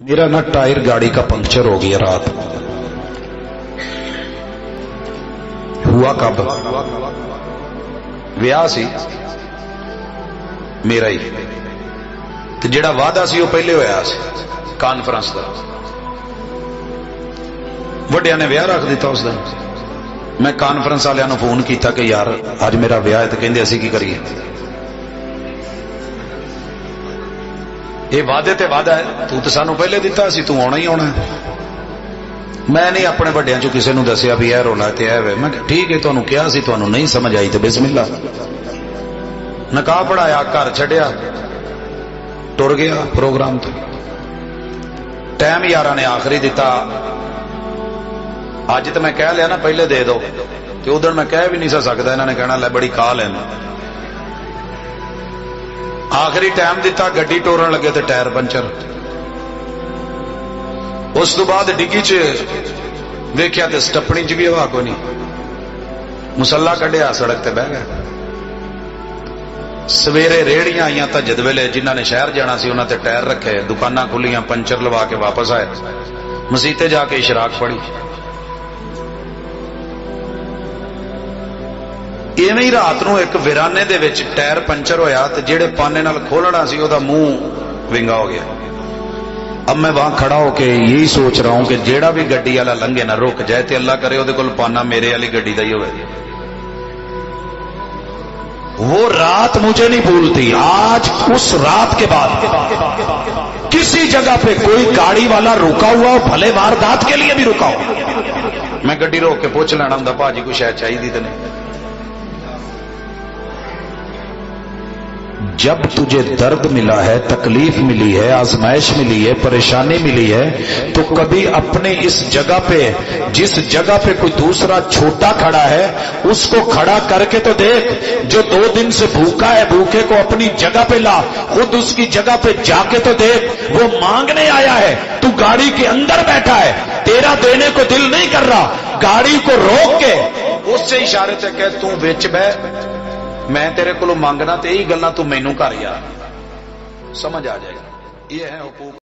मेरा ना टायर गाड़ी का पंक्चर हो गया रात। हुआ कब? विआह सी मेरा ही ते जेड़ा वादा सी वो पहले होया सी कानफ्रेंस का। वड्डिया ने विआह रख दिता उस दिन। मैं कानफ्रेंस वालियां नूं फोन किया कि यार अज मेरा विआह है, तो कहंदे असीं की करिए। ये वादे ते वादा है, तू तो सानू पहले दिता सी, तू आना ही आना है। मैं नहीं अपने वड्डियां चों किसी नूं दस्सिया भी यह रोला ते है। मैं ठीक है, तुहानूं कहा सी, तुहानूं नहीं समझ आई तो बिस्मिल्ला। नकाह पढ़ाया, घर छड्डिया, टुर गया प्रोग्राम तो। टाइम यारां ने आखिरी दिता। अज तो मैं कह लिया ना पहले दे दो, तो उधर मैं कह भी नहीं सकता, इन्होंने कहना लै बड़ी काल है। आखिरी टाइम दिता, गड्डी टोरन लगे तो टायर पंचर। उस तो बाद डिग्गी च वेख्या तो स्टपनी च भी हवा कोई नहीं। मुसला कढ़िया, सड़क ते बह गया। सवेरे रेहड़ियां आईयां तजद वेले, जिन्हां ने शहर जाना सी उन्हां ते टायर रखे, दुकानां खुलियां, पंचर लवा के वापस आए। मसीते जाके इशराक पढ़ी। इवें ही रात नूं एक वीराने दे विच टायर पंचर होया, ते जेड़े पाने नाल खोलना सी ओदा मुंह विंगा हो गया। अब मैं वहां खड़ा होके यही सोच रहा हूं कि जेड़ा भी गड्डी वाला लंघे ना रुक जाए, ते अल्लाह करे ओदे कोल पाना मेरे वाली गड्डी दा ही होवे। वो रात मुझे नहीं भूलती। आज उस रात के बाद किसी जगह पे कोई गाड़ी वाला रुका हुआ हो, भले वारदात के लिए भी रुका हो, मैं गड्डी रोक के पूछ लेना हुंदा, भाजी कुछ है चाहिए तो नहीं। जब तुझे दर्द मिला है, तकलीफ मिली है, आजमाइश मिली है, परेशानी मिली है, तो कभी अपने इस जगह पे, जिस जगह पे कोई दूसरा छोटा खड़ा है, उसको खड़ा करके तो देख। जो 2 दिन से भूखा है, भूखे को अपनी जगह पे ला, खुद उसकी जगह पे जाके तो देख। वो मांगने आया है, तू गाड़ी के अंदर बैठा है, तेरा देने को दिल नहीं कर रहा, गाड़ी को रोक के उससे इशारे से कह तू विच बह, मैं तेरे को मंगना, तो यही गल्लां तू मैनू कर यार, समझ आ जाएगा। ये है हुकूक।